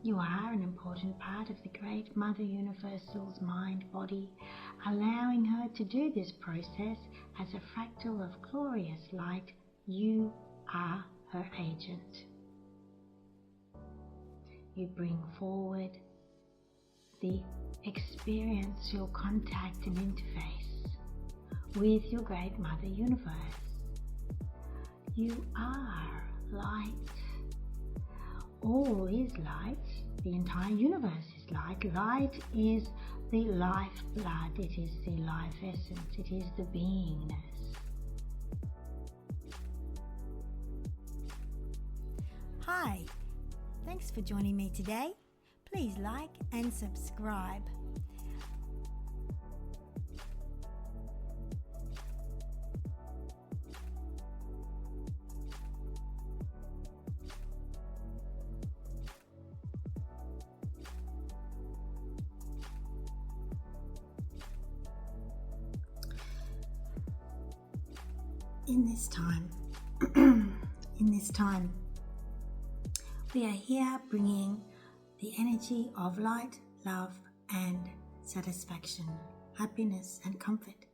You are an important part of the Great Mother Universal's mind-body, allowing her to do this process as a fractal of glorious light. You are her agent. You bring forward the experiential contact and interface with your Great Mother Universe. You are light. All is light. The entire universe is light. Light is the lifeblood. It is the life essence. It is the beingness. Hi, thanks for joining me today. Please like and subscribe. In this time, we are here bringing the energy of light, love, and satisfaction, happiness, and comfort.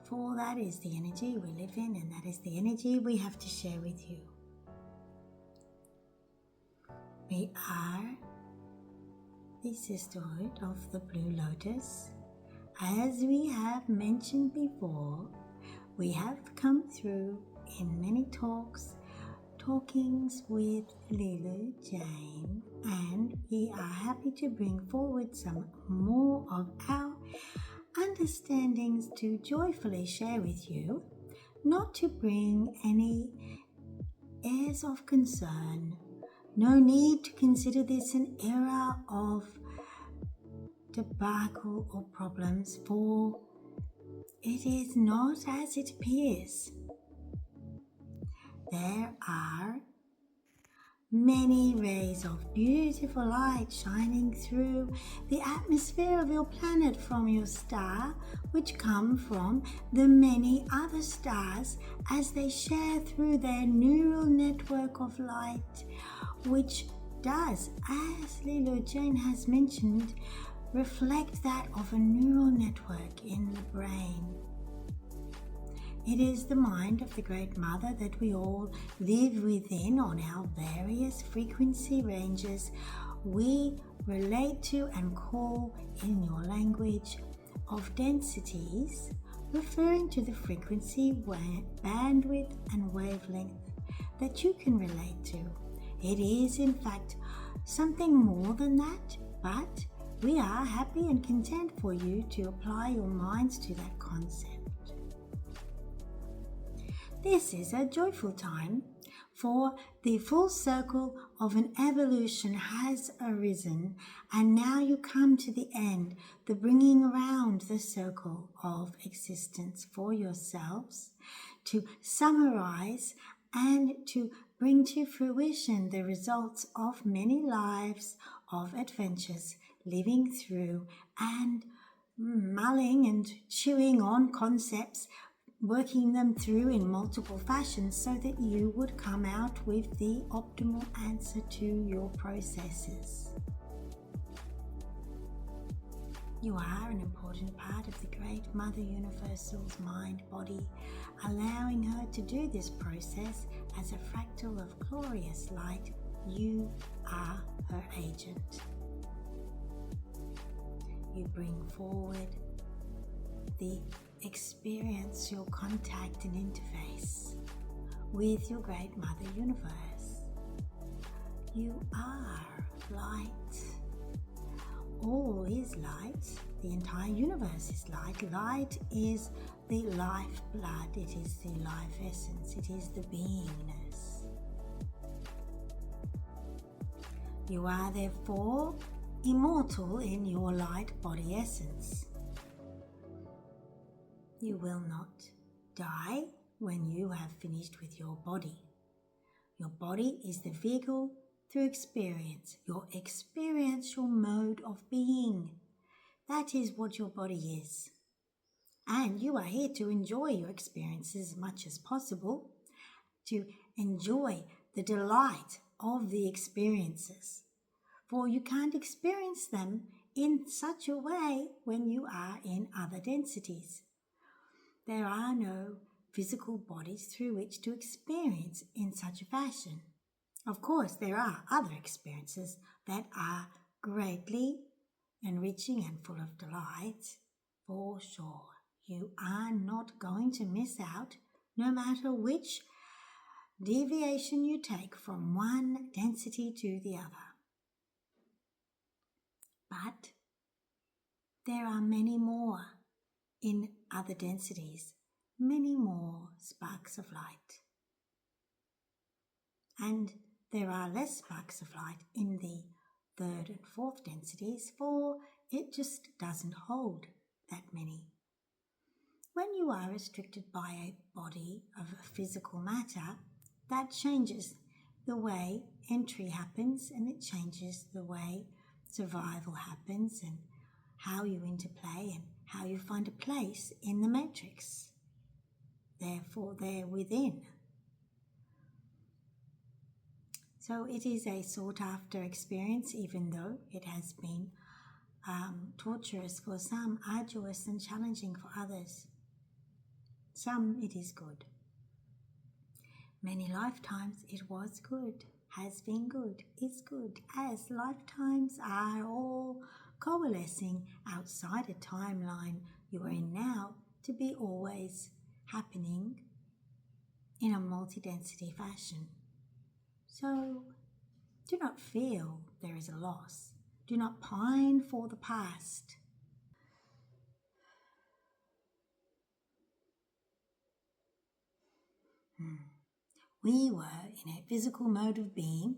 For that is the energy we live in, and that is the energy we have to share with you. We are the Sisterhood of the Blue Lotus. As we have mentioned before, we have come through in many talkings with Leeloo Jane, and we are happy to bring forward some more of our understandings to joyfully share with you, not to bring any airs of concern. No need to consider this an era of debacle or problems, for it is not as it appears. There are many rays of beautiful light shining through the atmosphere of your planet from your star, which come from the many other stars as they share through their neural network of light, which does, as Leeloo Jane has mentioned, reflect that of a neural network in the brain. It is the mind of the Great Mother that we all live within on our various frequency ranges. We relate to and call in your language of densities, referring to the frequency, bandwidth, and wavelength that you can relate to. It is, in fact, something more than that, but we are happy and content for you to apply your minds to that concept. This is a joyful time, for the full circle of an evolution has arisen, and now you come to the end, the bringing around the circle of existence for yourselves, to summarize and to bring to fruition the results of many lives of adventures, living through and mulling and chewing on concepts, working them through in multiple fashions so that you would come out with the optimal answer to your processes. You are an important part of the Great Mother Universal's mind-body, allowing her to do this process as a fractal of glorious light. You are her agent. You bring forward the experiential contact and interface with your Great Mother Universe. You are light. All is light. The entire universe is light. Light is the lifeblood. It is the life essence. It is the beingness. You are therefore immortal in your light body essence. You will not die when you have finished with your body. Your body is the vehicle through experience, your experiential mode of being. That is what your body is. And you are here to enjoy your experiences as much as possible, to enjoy the delight of the experiences. for you can't experience them in such a way when you are in other densities. There are no physical bodies through which to experience in such a fashion. Of course, there are other experiences that are greatly enriching and full of delight, for sure. You are not going to miss out, no matter which deviation you take from one density to the other. But there are many more in other densities, many more sparks of light. And there are less sparks of light in the third and fourth densities, for it just doesn't hold that many. When you are restricted by a body of physical matter, that changes the way entry happens, and it changes the way survival happens and how you interplay and how you find a place in the matrix. Therefore, they're within. So it is a sought-after experience, even though it has been torturous for some, arduous and challenging for others. Some it is good. Many lifetimes it was good, has been good, is good, as lifetimes are all coalescing outside a timeline you are in now to be always happening in a multi-density fashion. So do not feel there is a loss. Do not pine for the past. We were in a physical mode of being.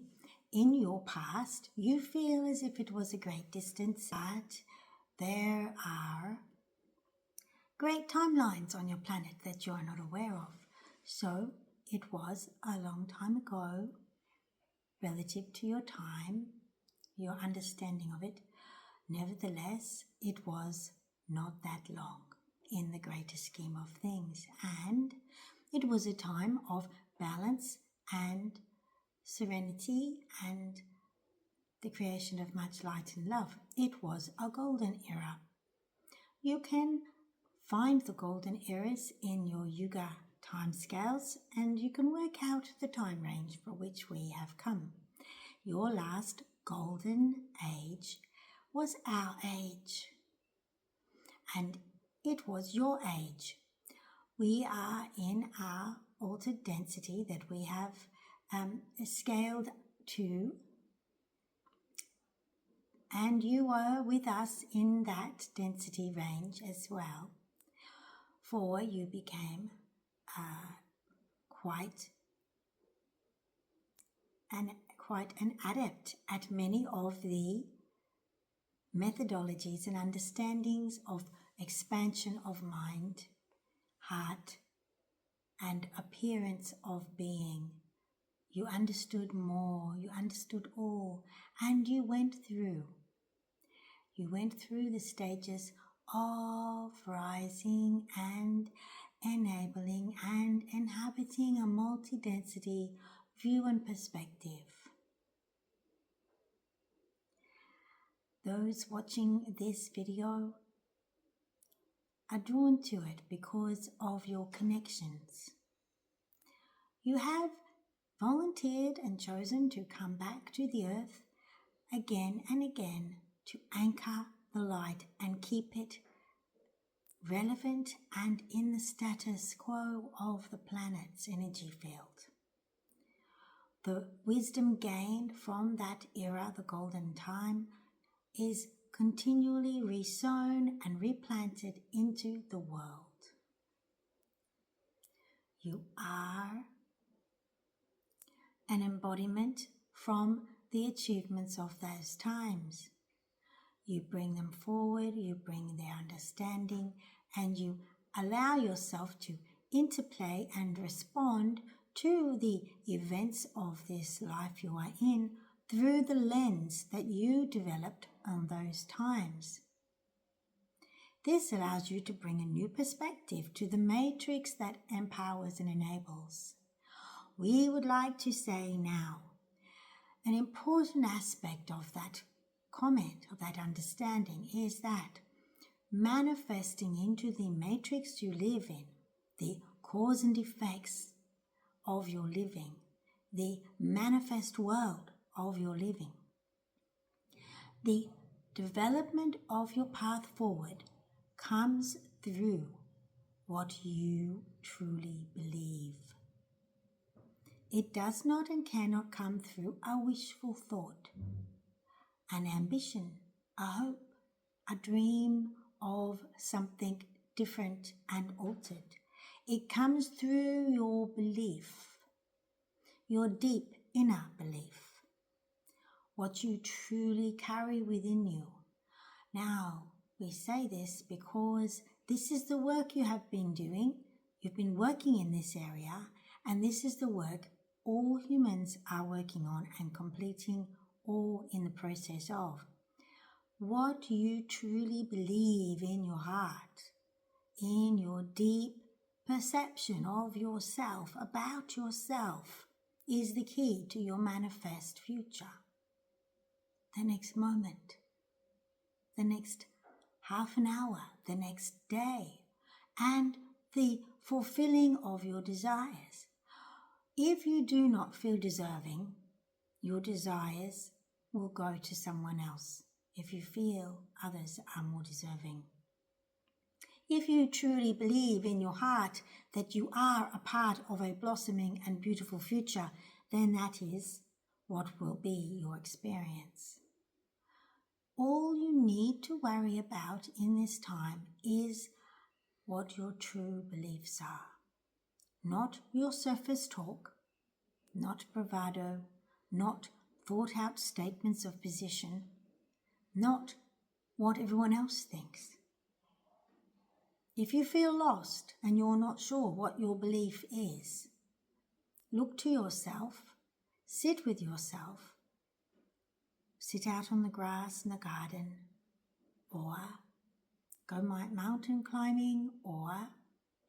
In your past, you feel as if it was a great distance, but there are great timelines on your planet that you are not aware of. So it was a long time ago, relative to your time, your understanding of it. Nevertheless, it was not that long in the greater scheme of things, and it was a time of balance and serenity and the creation of much light and love. It was a golden era. You can find the golden eras in your Yuga timescales, and you can work out the time range for which we have come. Your last golden age was our age, and it was your age. We are in our altered density that we have scaled to, and you were with us in that density range as well, for you became quite an adept at many of the methodologies and understandings of expansion of mind, heart, and appearance of being. You understood more, you understood all, and you went through the stages of rising and enabling and inhabiting a multi-density view and perspective. Those watching this video are drawn to it because of your connections. You have volunteered and chosen to come back to the earth again and again to anchor the light and keep it relevant and in the status quo of the planet's energy field. The wisdom gained from that era, the golden time, is continually resown and replanted into the world. You are an embodiment from the achievements of those times. You bring them forward, you bring their understanding, and you allow yourself to interplay and respond to the events of this life you are in through the lens that you developed on those times. This allows you to bring a new perspective to the matrix that empowers and enables. We would like to say now, an important aspect of that comment of that understanding is that manifesting into the matrix you live in, the cause and effects of your living, the manifest world of your living, the development of your path forward comes through what you truly believe. It does not and cannot come through a wishful thought, an ambition, a hope, a dream of something different and altered. It comes through your belief, your deep inner belief, what you truly carry within you. Now, we say this because this is the work you have been doing. You've been working in this area, and this is the work all humans are working on and completing, or in the process of. What you truly believe in your heart, in your deep perception of yourself, about yourself, is the key to your manifest future. The next moment, the next half an hour, the next day, and the fulfilling of your desires. If you do not feel deserving, your desires will go to someone else if you feel others are more deserving. If you truly believe in your heart that you are a part of a blossoming and beautiful future, then that is what will be your experience. All you need to worry about in this time is what your true beliefs are. Not your surface talk, not bravado, not thought out statements of position, not what everyone else thinks. If you feel lost and you're not sure what your belief is, look to yourself, sit with yourself, sit out on the grass in the garden, or go mountain climbing, or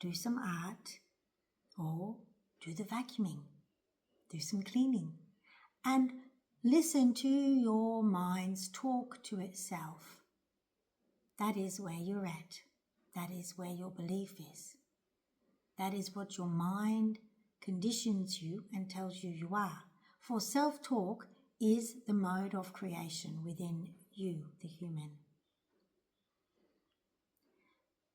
do some art, or do the vacuuming, do some cleaning, and listen to your mind's talk to itself. That is where you're at. That is where your belief is. That is what your mind conditions you and tells you you are. For self-talk is the mode of creation within you, the human.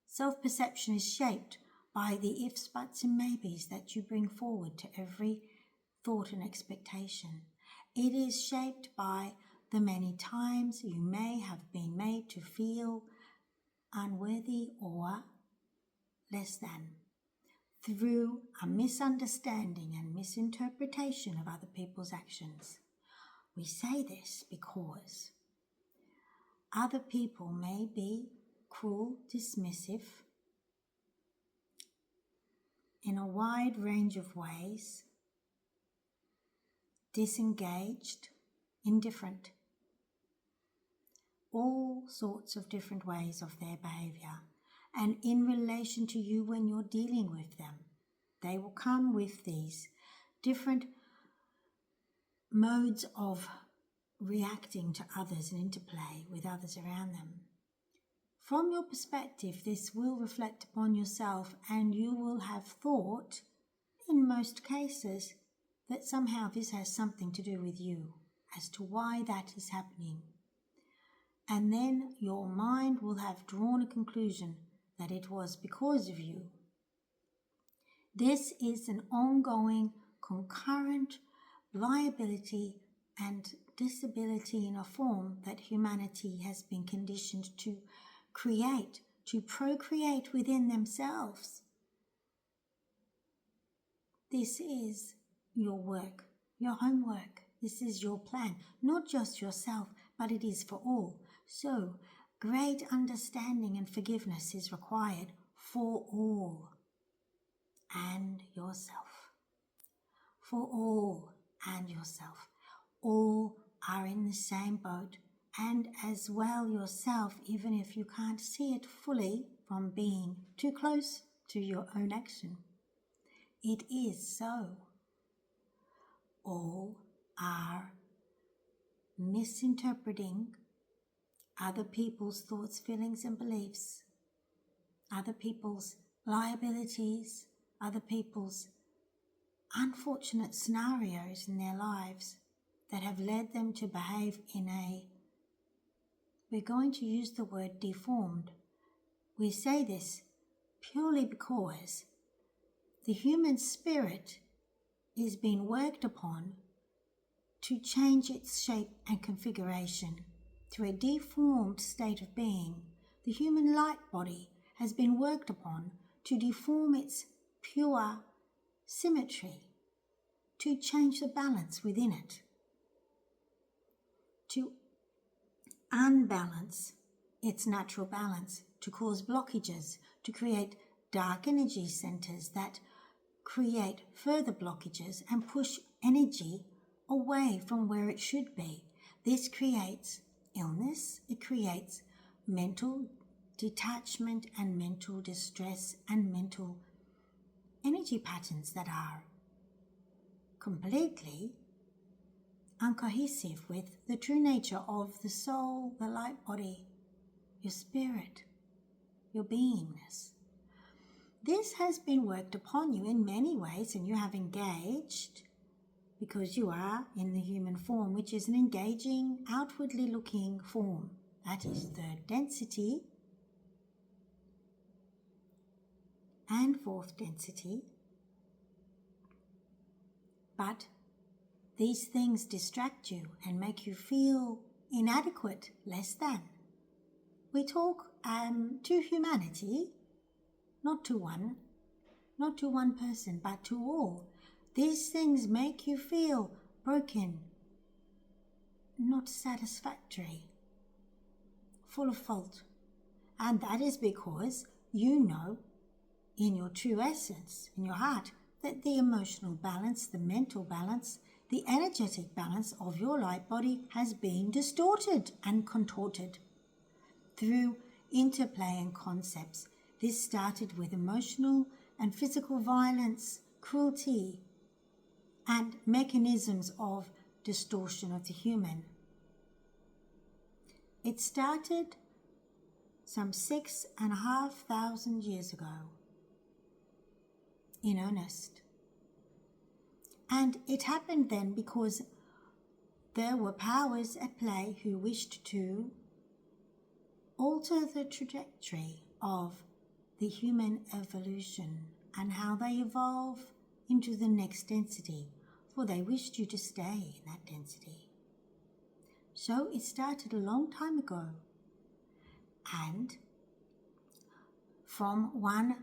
Self-perception is shaped by the ifs, buts and maybes that you bring forward to every thought and expectation. It is shaped by the many times you may have been made to feel unworthy or less than, through a misunderstanding and misinterpretation of other people's actions. We say this because other people may be cruel, dismissive, in a wide range of ways, disengaged, indifferent, all sorts of different ways of their behavior. And in relation to you when you're dealing with them, they will come with these different modes of reacting to others and interplay with others around them. From your perspective, this will reflect upon yourself, and you will have thought, in most cases, that somehow this has something to do with you, as to why that is happening. And then your mind will have drawn a conclusion that it was because of you. This is an ongoing, concurrent liability and disability in a form that humanity has been conditioned to create, to procreate within themselves. This is your work, your homework. This is your plan, not just yourself, but it is for all. So, great understanding and forgiveness is required for all and yourself. For all and yourself. All are in the same boat, and as well yourself, even if you can't see it fully from being too close to your own action. It is so. All are misinterpreting other people's thoughts, feelings, and beliefs, other people's liabilities, other people's unfortunate scenarios in their lives that have led them to behave in we're going to use the word deformed. We say this purely because the human spirit is being worked upon to change its shape and configuration to a deformed state of being. The human light body has been worked upon to deform its pure symmetry, to change the balance within it, to unbalance its natural balance, to cause blockages, to create dark energy centers that create further blockages and push energy away from where it should be. This creates illness, it creates mental detachment and mental distress and mental energy patterns that are completely uncohesive with the true nature of the soul, the light body, your spirit, your beingness. This has been worked upon you in many ways, and you have engaged because you are in the human form, which is an engaging, outwardly looking form. That is third density and fourth density. But these things distract you and make you feel inadequate, less than. We talk to humanity, not to one person, but to all. These things make you feel broken, not satisfactory, full of fault. And that is because you know in your true essence, in your heart, that the emotional balance, the mental balance, the energetic balance of your light body has been distorted and contorted through interplay and concepts. This started with emotional and physical violence, cruelty, and mechanisms of distortion of the human. It started some 6,500 years ago, in earnest. And it happened then because there were powers at play who wished to alter the trajectory of the human evolution and how they evolve into the next density, for they wished you to stay in that density. So it started a long time ago, and from one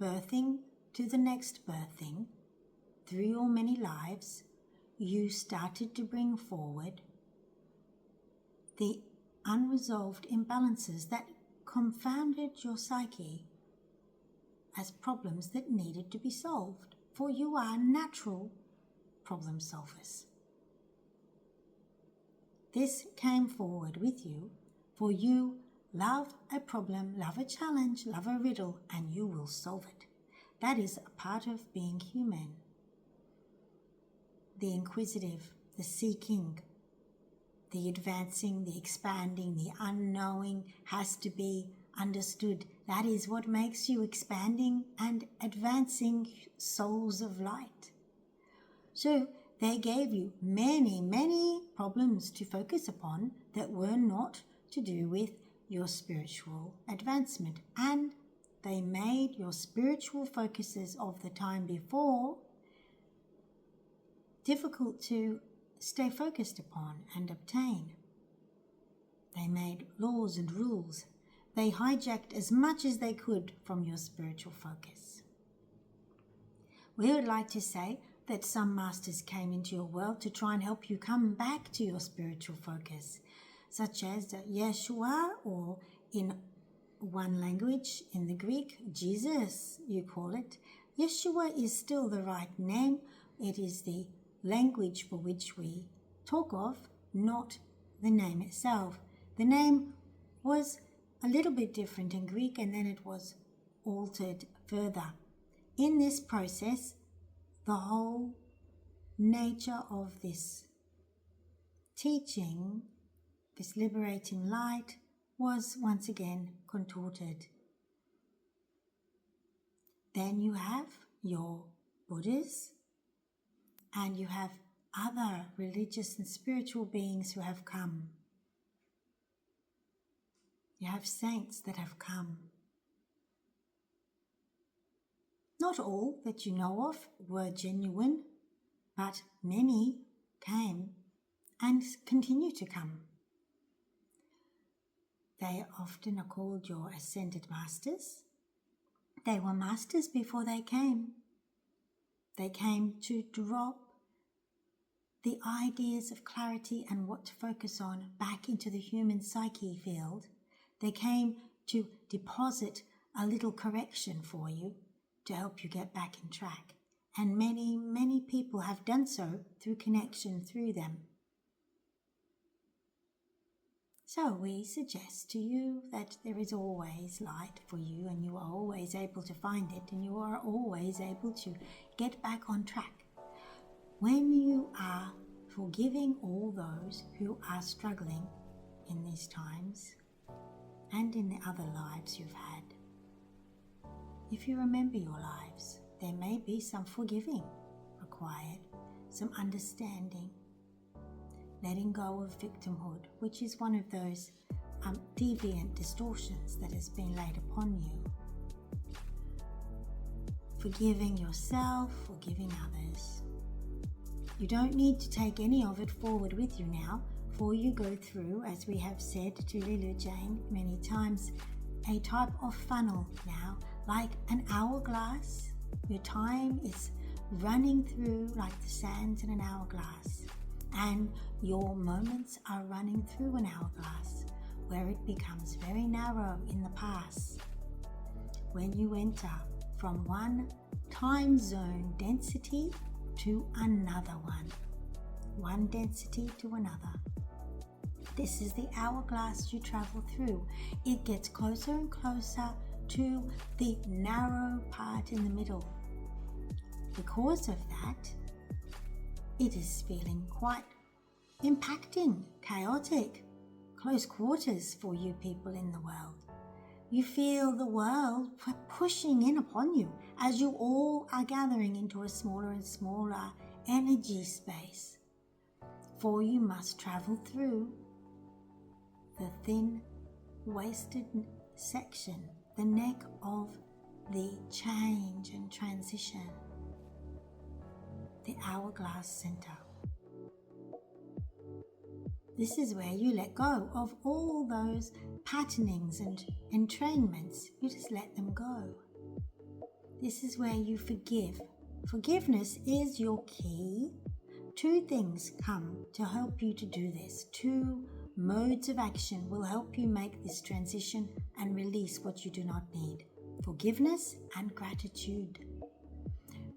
birthing to the next birthing, through your many lives, you started to bring forward the unresolved imbalances that confounded your psyche as problems that needed to be solved, for you are natural problem solvers. This came forward with you, for you love a problem, love a challenge, love a riddle, and you will solve it. That is a part of being human. The inquisitive, the seeking, the advancing, the expanding, the unknowing has to be understood. That is what makes you expanding and advancing souls of light. So they gave you many, many problems to focus upon that were not to do with your spiritual advancement, and they made your spiritual focuses of the time before difficult to stay focused upon and obtain. They made laws and rules. They hijacked as much as they could from your spiritual focus. We would like to say that some masters came into your world to try and help you come back to your spiritual focus, such as Yeshua, or in one language, in the Greek, Jesus, you call it. Yeshua is still the right name. It is the language for which we talk of, not the name itself. The name was a little bit different in Greek, and then it was altered further. In this process, the whole nature of this teaching, this liberating light, was once again contorted. Then you have your Buddhas, and you have other religious and spiritual beings who have come. You have saints that have come. Not all that you know of were genuine, but many came and continue to come. They often are called your ascended masters. They were masters before they came. They came to drop the ideas of clarity and what to focus on back into the human psyche field. They came to deposit a little correction for you to help you get back in track. And many, many people have done so through connection through them. So we suggest to you that there is always light for you, and you are always able to find it, and you are always able to get back on track. When you are forgiving all those who are struggling in these times and in the other lives you've had, if you remember your lives, there may be some forgiving required, some understanding, letting go of victimhood, which is one of those deviant distortions that has been laid upon you. Forgiving yourself, forgiving others. You don't need to take any of it forward with you now, for you go through, as we have said to Leeloo Jane many times, a type of funnel now, like an hourglass. Your time is running through like the sands in an hourglass, and your moments are running through an hourglass where it becomes very narrow in the pass. When you enter from one time zone density to another one density to another. This is the hourglass you travel through. It gets closer and closer to the narrow part in the middle. Because of that, it is feeling quite impacting, chaotic, close quarters for you people in the world. You feel the world pushing in upon you as you all are gathering into a smaller and smaller energy space. For you must travel through the thin, wasted section, the neck of the change and transition, the hourglass center. This is where you let go of all those patternings and entrainments. You just let them go. This is where you forgive. Forgiveness is your key. Two things come to help you to do this. Two modes of action will help you make this transition and release what you do not need. Forgiveness and gratitude.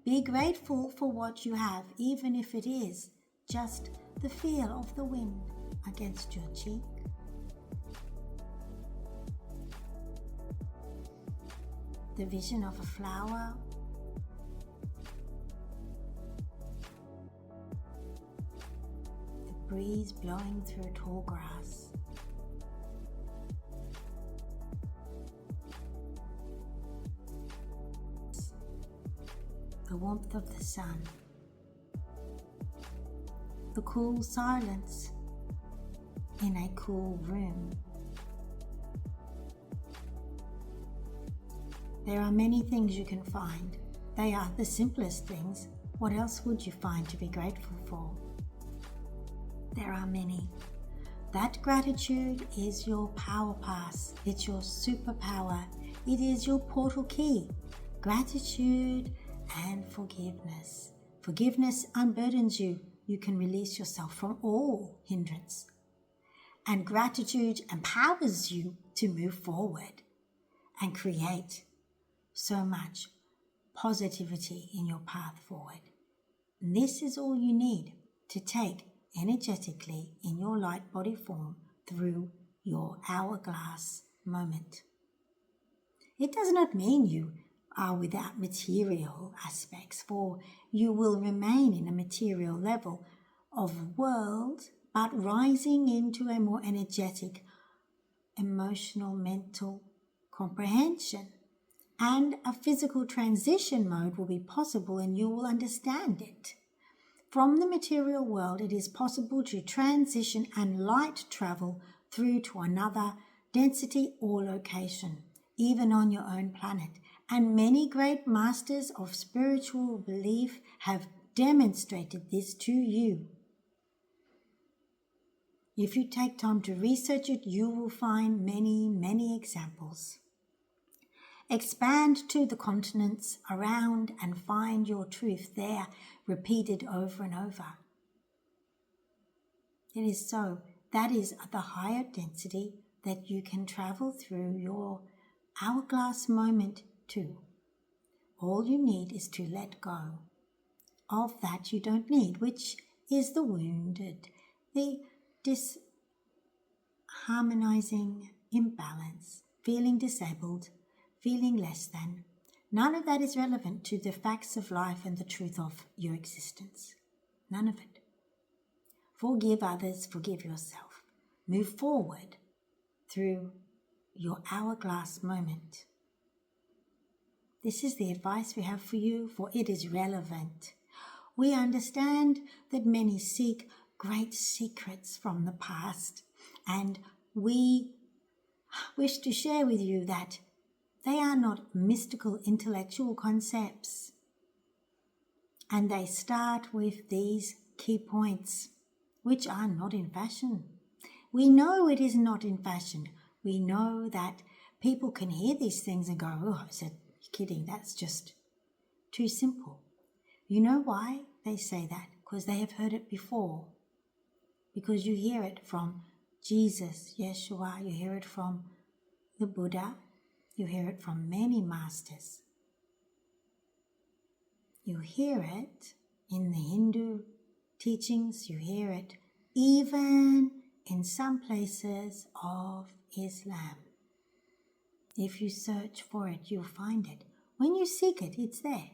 Be grateful for what you have, even if it is just the feel of the wind against your cheek. The vision of a flower. The breeze blowing through tall grass. The warmth of the sun. The cool silence in a cool room. There are many things you can find. They are the simplest things. What else would you find to be grateful for? There are many. That gratitude is your power pass. It's your superpower. It is your portal key. Gratitude and forgiveness. Forgiveness unburdens you. You can release yourself from all hindrance. And gratitude empowers you to move forward and create so much positivity in your path forward. And this is all you need to take energetically in your light body form through your hourglass moment. It does not mean you are without material aspects, for you will remain in a material level of world, but rising into a more energetic emotional, mental comprehension. And a physical transition mode will be possible and you will understand it. From the material world, it is possible to transition and light travel through to another density or location, even on your own planet. And many great masters of spiritual belief have demonstrated this to you. If you take time to research it, you will find many, many examples. Expand to the continents around and find your truth there, repeated over and over. It is so. That is at the higher density that you can travel through your hourglass moment to. All you need is to let go of that you don't need, which is the wounded, the disharmonizing imbalance, feeling disabled, feeling less than. None of that is relevant to the facts of life and the truth of your existence. None of it. Forgive others, forgive yourself. Move forward through your hourglass moment. This is the advice we have for you, for it is relevant. We understand that many seek great secrets from the past, and we wish to share with you that they are not mystical intellectual concepts. And they start with these key points, which are not in fashion. We know it is not in fashion. We know that people can hear these things and go, oh, I said, you're kidding, that's just too simple. You know why they say that? Because they have heard it before. Because you hear it from Jesus, Yeshua, you hear it from the Buddha, you hear it from many masters. You hear it in the Hindu teachings, you hear it even in some places of Islam. If you search for it, you'll find it. When you seek it, it's there.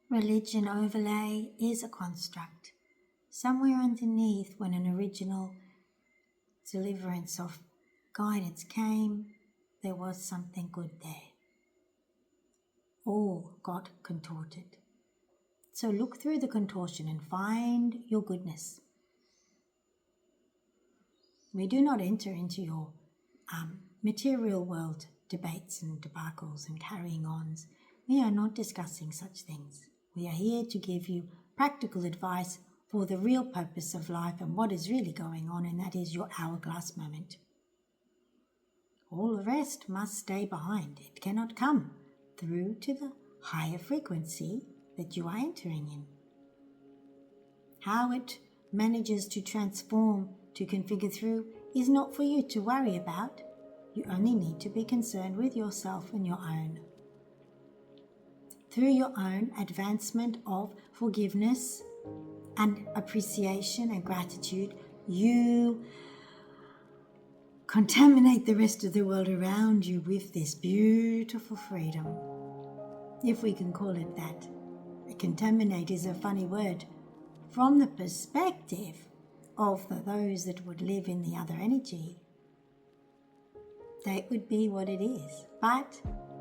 Religion overlay is a construct. Somewhere underneath, when an original deliverance of guidance came, there was something good there. All got contorted. So look through the contortion and find your goodness. We do not enter into your material world debates and debacles and carrying ons. We are not discussing such things. We are here to give you practical advice for the real purpose of life and what is really going on, and that is your hourglass moment. All the rest must stay behind. It cannot come through to the higher frequency that you are entering in. How it manages to transform, to configure through, is not for you to worry about. You only need to be concerned with yourself and your own. Through your own advancement of forgiveness and appreciation and gratitude, you contaminate the rest of the world around you with this beautiful freedom, if we can call it that. Contaminate is a funny word from the perspective of those that would live in the other energy. That would be what it is, but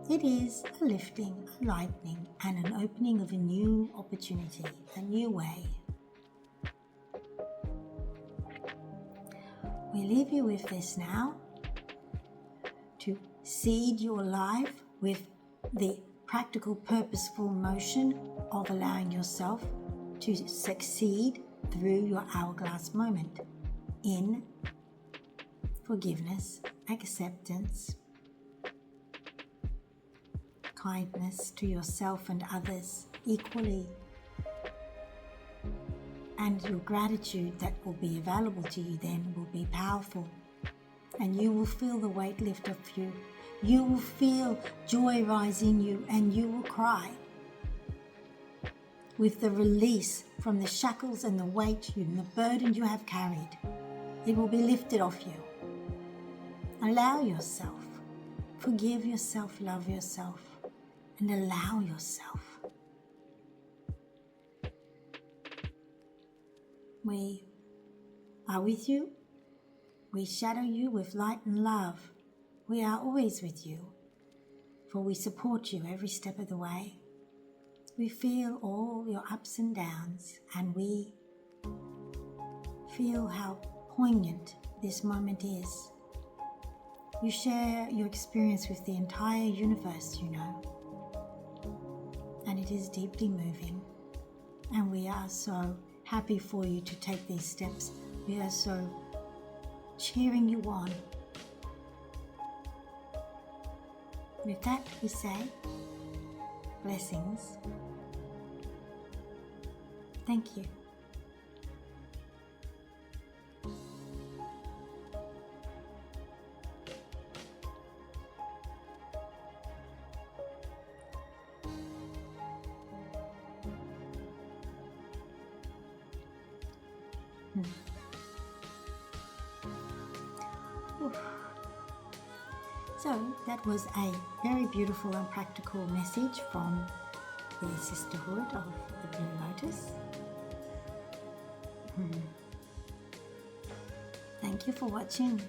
it is a lifting, a lightening, and an opening of a new opportunity, a new way. We leave you with this now, to seed your life with the practical, purposeful motion of allowing yourself to succeed through your hourglass moment in forgiveness, acceptance, kindness to yourself and others equally, and your gratitude that will be available to you then will be powerful, and you will feel the weight lift off you. You will feel joy rise in you, and you will cry with the release from the shackles and the weight and the burden you have carried. It will be lifted off you. Allow yourself, forgive yourself, love yourself, and allow yourself. We are with you We shadow you with light and love. We are always with you, for we support you every step of the way. We feel all your ups and downs, and we feel how poignant this moment is. You share your experience with the entire universe, you know, and it is deeply moving, and we are so happy for you to take these steps. We are so cheering you on. With that, we say blessings. Thank you. So that was a very beautiful and practical message from the Sisterhood of the Blue Lotus. Thank you for watching.